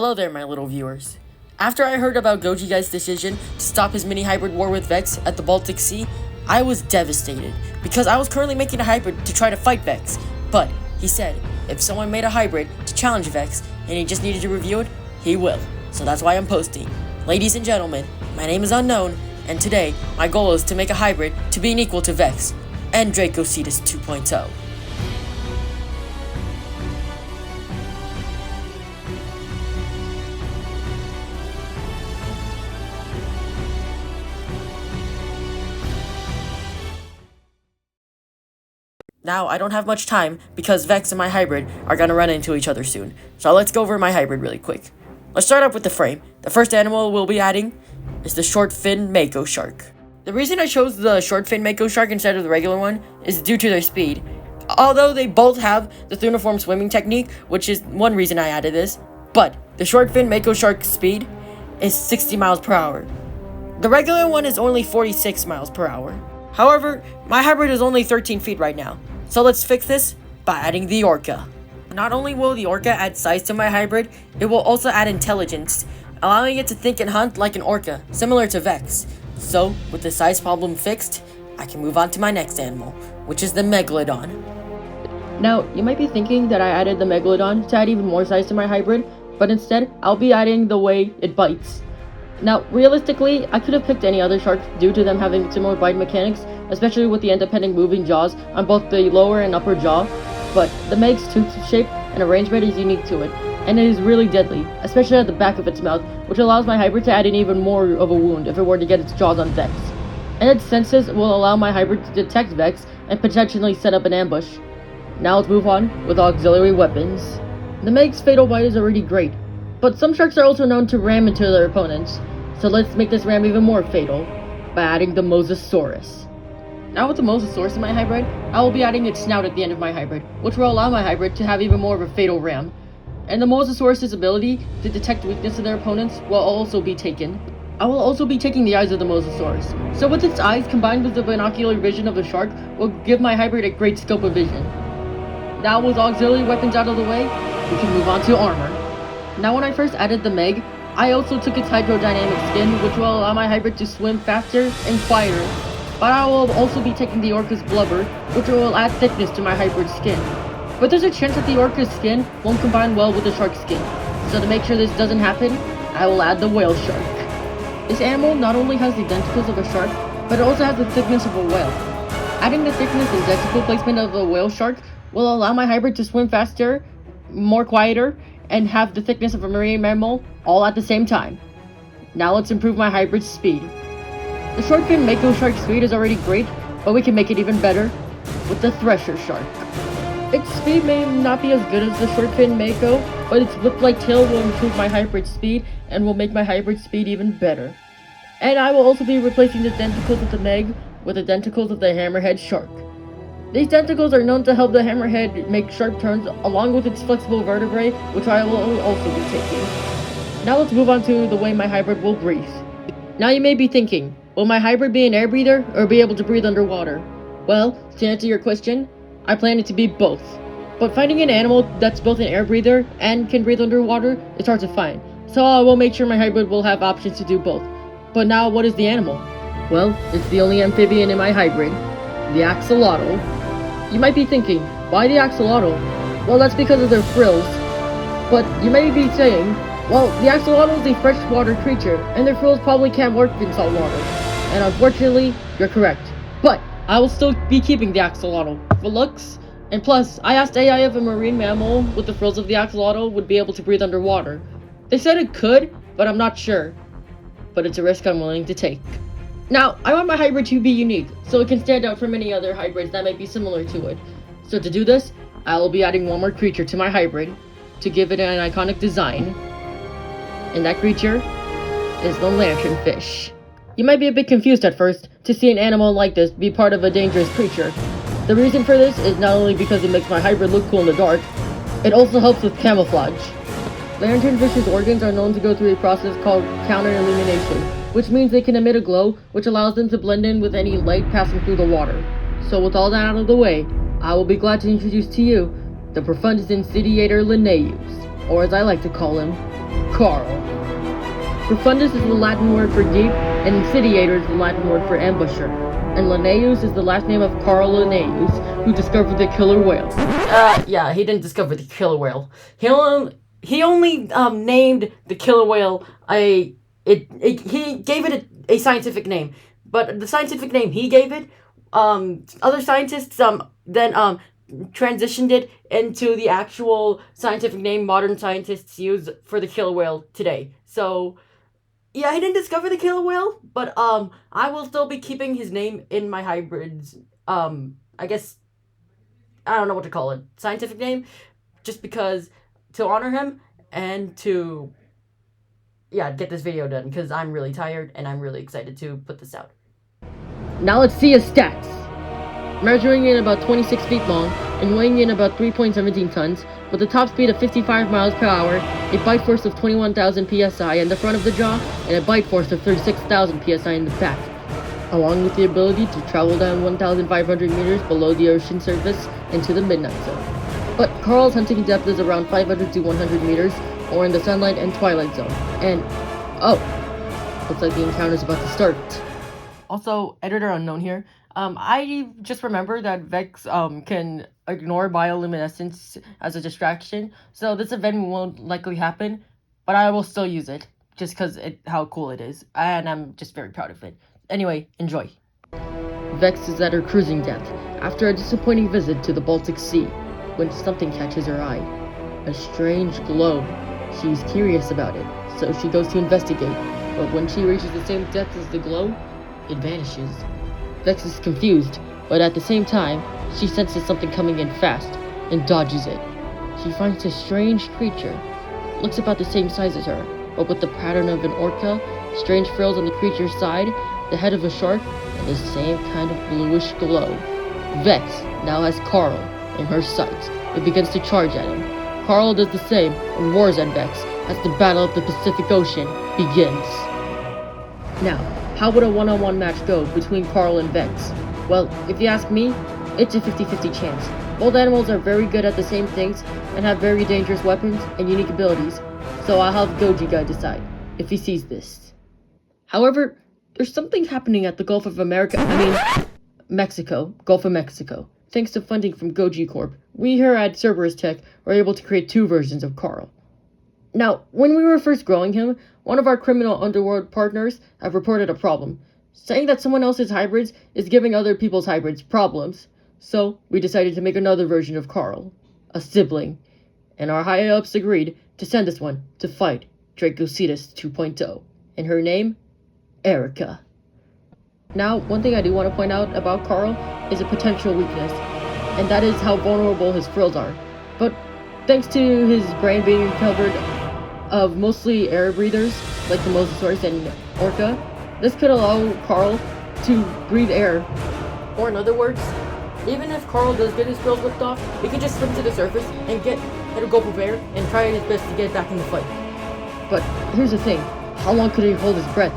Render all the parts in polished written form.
Hello there, my little viewers. After I heard about Goji Guy's decision to stop his mini-hybrid war with Vex at the Baltic Sea, I was devastated, because I was currently making a hybrid to try to fight Vex. But he said, if someone made a hybrid to challenge Vex, and he just needed to review it, he will. So that's why I'm posting. Ladies and gentlemen, my name is Unknown, and today, my goal is to make a hybrid to be an equal to Vex, and Dracocetus 2.0. Now, I don't have much time, because Vex and my hybrid are gonna run into each other soon. So let's go over my hybrid really quick. Let's start up with the frame. The first animal we'll be adding is the short-fin mako shark. The reason I chose the short-fin mako shark instead of the regular one is due to their speed. Although they both have the thunniform swimming technique, which is one reason I added this, but the short-fin mako shark's speed is 60 miles per hour. The regular one is only 46 miles per hour. However, my hybrid is only 13 feet right now, so let's fix this by adding the orca. Not only will the orca add size to my hybrid, it will also add intelligence, allowing it to think and hunt like an orca, similar to Vex. So, with the size problem fixed, I can move on to my next animal, which is the megalodon. Now, you might be thinking that I added the megalodon to add even more size to my hybrid, but instead, I'll be adding the way it bites. Now, realistically, I could have picked any other shark due to them having similar bite mechanics, especially with the independent moving jaws on both the lower and upper jaw, but the Meg's tooth shape and arrangement is unique to it, and it is really deadly, especially at the back of its mouth, which allows my hybrid to add in even more of a wound if it were to get its jaws on Vex. And its senses will allow my hybrid to detect Vex and potentially set up an ambush. Now let's move on with auxiliary weapons. The Meg's fatal bite is already great, but some sharks are also known to ram into their opponents, so let's make this ram even more fatal by adding the Mosasaurus. Now with the Mosasaurus in my hybrid, I will be adding its snout at the end of my hybrid, which will allow my hybrid to have even more of a fatal ram. And the Mosasaurus' ability to detect weakness in their opponents will also be taken. I will also be taking the eyes of the Mosasaurus, so with its eyes combined with the binocular vision of the shark will give my hybrid a great scope of vision. Now with auxiliary weapons out of the way, we can move on to armor. Now when I first added the Meg, I also took its hydrodynamic skin, which will allow my hybrid to swim faster and quieter. But I will also be taking the orca's blubber, which will add thickness to my hybrid's skin. But there's a chance that the orca's skin won't combine well with the shark's skin. So to make sure this doesn't happen, I will add the whale shark. This animal not only has the denticles of a shark, but it also has the thickness of a whale. Adding the thickness and denticle placement of a whale shark will allow my hybrid to swim faster, more quieter, and have the thickness of a marine mammal all at the same time. Now let's improve my hybrid's speed. The short-fin mako shark's speed is already great, but we can make it even better with the thresher shark. Its speed may not be as good as the short-fin mako, but its whip-like tail will improve my hybrid speed and will make my hybrid speed even better. And I will also be replacing the denticles of the Meg with the denticles of the hammerhead shark. These denticles are known to help the hammerhead make sharp turns along with its flexible vertebrae, which I will also be taking. Now let's move on to the way my hybrid will breathe. Now you may be thinking, will my hybrid be an air breather or be able to breathe underwater? Well, to answer your question, I plan it to be both. But finding an animal that's both an air breather and can breathe underwater is hard to find, so I will make sure my hybrid will have options to do both. But now what is the animal? Well, it's the only amphibian in my hybrid, the axolotl. You might be thinking, why the axolotl? Well, that's because of their frills. But you may be saying, well, the axolotl is a freshwater creature, and their frills probably can't work in salt water. And unfortunately, you're correct. But I will still be keeping the axolotl for looks. And plus, I asked AI if a marine mammal with the frills of the axolotl would be able to breathe underwater. They said it could, but I'm not sure. But it's a risk I'm willing to take. Now, I want my hybrid to be unique, so it can stand out from any other hybrids that might be similar to it. So to do this, I will be adding one more creature to my hybrid to give it an iconic design. And that creature is the lanternfish. You might be a bit confused at first to see an animal like this be part of a dangerous creature. The reason for this is not only because it makes my hybrid look cool in the dark, it also helps with camouflage. Lanternfish's organs are known to go through a process called counter-illumination, which means they can emit a glow, which allows them to blend in with any light passing through the water. So with all that out of the way, I will be glad to introduce to you the Profundus Insidiator Linnaeus, or as I like to call him, Carl. Profundus is the Latin word for deep, and Insidiator is the Latin word for ambusher. And Linnaeus is the last name of Carl Linnaeus, who discovered the killer whale. Yeah, he didn't discover the killer whale. He only named the killer whale he gave it a scientific name. But the scientific name he gave it, other scientists then transitioned it into the actual scientific name modern scientists use for the killer whale today. So, yeah, he didn't discover the killer whale, but I will still be keeping his name in my hybrids. I guess I don't know what to call it. Scientific name, just because to honor him and to get this video done, because I'm really tired and I'm really excited to put this out. Now let's see his stats. Measuring in about 26 feet long and weighing in about 3.17 tons, with a top speed of 55 miles per hour, a bite force of 21,000 psi in the front of the jaw, and a bite force of 36,000 psi in the back, along with the ability to travel down 1,500 meters below the ocean surface into the midnight zone. But Carl's hunting depth is around 500 to 100 meters, or in the sunlight and twilight zone. And, looks like the encounter is about to start. Also, editor unknown here. I just remember that Vex can ignore bioluminescence as a distraction, so this event won't likely happen, but I will still use it, just because how cool it is, and I'm just very proud of it. Anyway, enjoy. Vex is at her cruising depth, after a disappointing visit to the Baltic Sea, when something catches her eye. A strange glow. She's curious about it, so she goes to investigate, but when she reaches the same depth as the glow, it vanishes. Vex is confused, but at the same time, she senses something coming in fast, and dodges it. She finds a strange creature. Looks about the same size as her, but with the pattern of an orca, strange frills on the creature's side, the head of a shark, and the same kind of bluish glow. Vex now has Carl in her sights and begins to charge at him. Carl does the same and roars at Vex as the Battle of the Pacific Ocean begins. Now, how would a one-on-one match go between Carl and Vex? Well, if you ask me, it's a 50-50 chance. Both animals are very good at the same things and have very dangerous weapons and unique abilities, so I'll have Goji guy decide if he sees this. However, there's something happening at the Gulf of Mexico, Gulf of Mexico. Thanks to funding from Goji Corp, we here at Cerberus Tech were able to create two versions of Carl. Now, when we were first growing him, one of our criminal underworld partners have reported a problem, saying that someone else's hybrids is giving other people's hybrids problems. So, we decided to make another version of Carl, a sibling, and our higher-ups agreed to send this one to fight Dracocetus 2.0, and her name, Erica. Now, one thing I do want to point out about Carl is a potential weakness, and that is how vulnerable his frills are. But thanks to his brain being covered of mostly air breathers, like the Mosasaurus and Orca, this could allow Carl to breathe air. Or in other words, even if Carl does get his frills ripped off, he can just swim to the surface and get a gulp of air and try his best to get back in the fight. But here's the thing, how long could he hold his breath?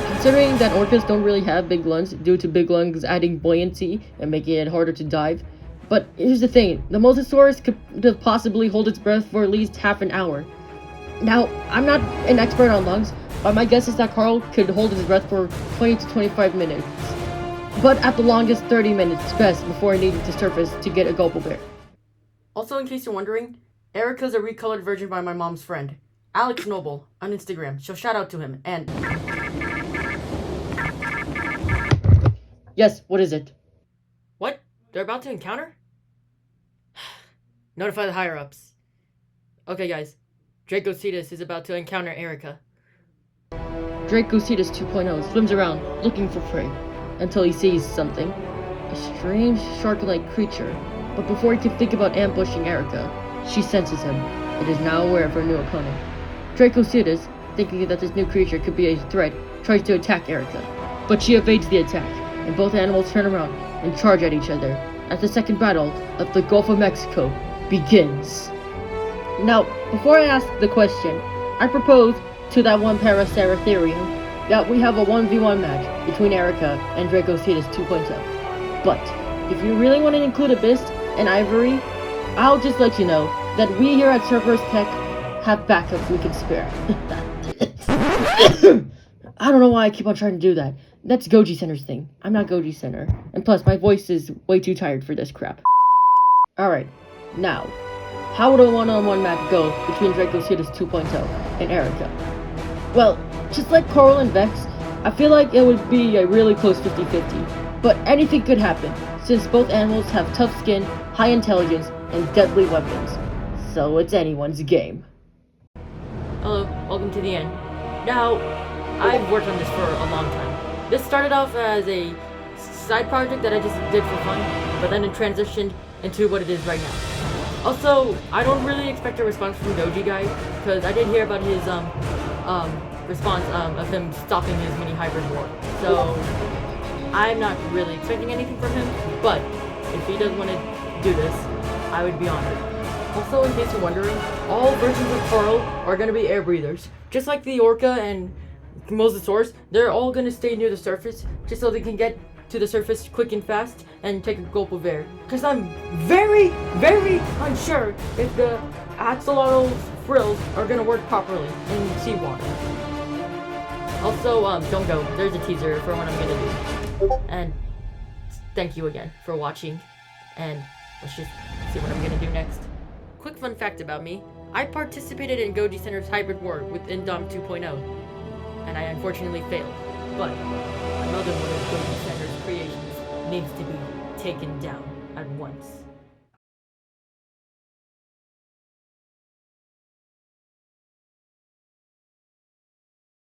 Considering that orcas don't really have big lungs due to big lungs adding buoyancy and making it harder to dive. But here's the thing, the Mosasaurus could possibly hold its breath for at least half an hour. Now, I'm not an expert on lungs, but my guess is that Carl could hold his breath for 20 to 25 minutes. But at the longest, 30 minutes best before needing to surface to get a gulp of air. Also, in case you're wondering, Erica's a recolored version by my mom's friend, Alex Noble, on Instagram, so shout out to him, and... Yes, what is it? What? They're about to encounter? Notify the higher-ups. Okay, guys. Dracocetus is about to encounter Erica. Dracocetus 2.0 swims around, looking for prey, until he sees something. A strange, shark-like creature. But before he can think about ambushing Erica, she senses him, and is now aware of her new opponent. Dracocetus, thinking that this new creature could be a threat, tries to attack Erica. But she evades the attack, and both animals turn around and charge at each other as the second battle of the Gulf of Mexico begins. Now, before I ask the question, I propose to that one-paracerathirum132 that we have a 1v1 match between Erica and Dracocetus 2.0. But, if you really want to include Abyss and Ivory, I'll just let you know that we here at Cerberus Tech have backups we can spare. I don't know why I keep on trying to do that. That's Goji Center's thing. I'm not Goji Center. And plus, my voice is way too tired for this crap. Alright, now, how would a one-on-one match go between Dracocetus 2.0 and Erica? Well, just like Coral and Vex, I feel like it would be a really close 50-50. But anything could happen, since both animals have tough skin, high intelligence, and deadly weapons. So it's anyone's game. Hello, welcome to the end. Now, I've worked on this for a long time. This started off as a side project that I just did for fun, but then it transitioned into what it is right now. Also, I don't really expect a response from Doji guy, because I did hear about his response of him stopping his mini hybrid war. So I'm not really expecting anything from him, but if he does want to do this, I would be honored. Also, in case you're wondering, all versions of Coral are going to be air breathers. Just like the Orca and Mosasaurus, they're all going to stay near the surface, just so they can get to the surface quick and fast and take a gulp of air. Because I'm very, very unsure if the axolotl frills are going to work properly in seawater. Also, don't go. There's a teaser for what I'm going to do. And thank you again for watching. And let's just see what I'm going to do next. Quick fun fact about me. I participated in Goji Center's hybrid war with Indom 2.0. And I unfortunately failed. But another one of Goji Center's creations needs to be taken down at once.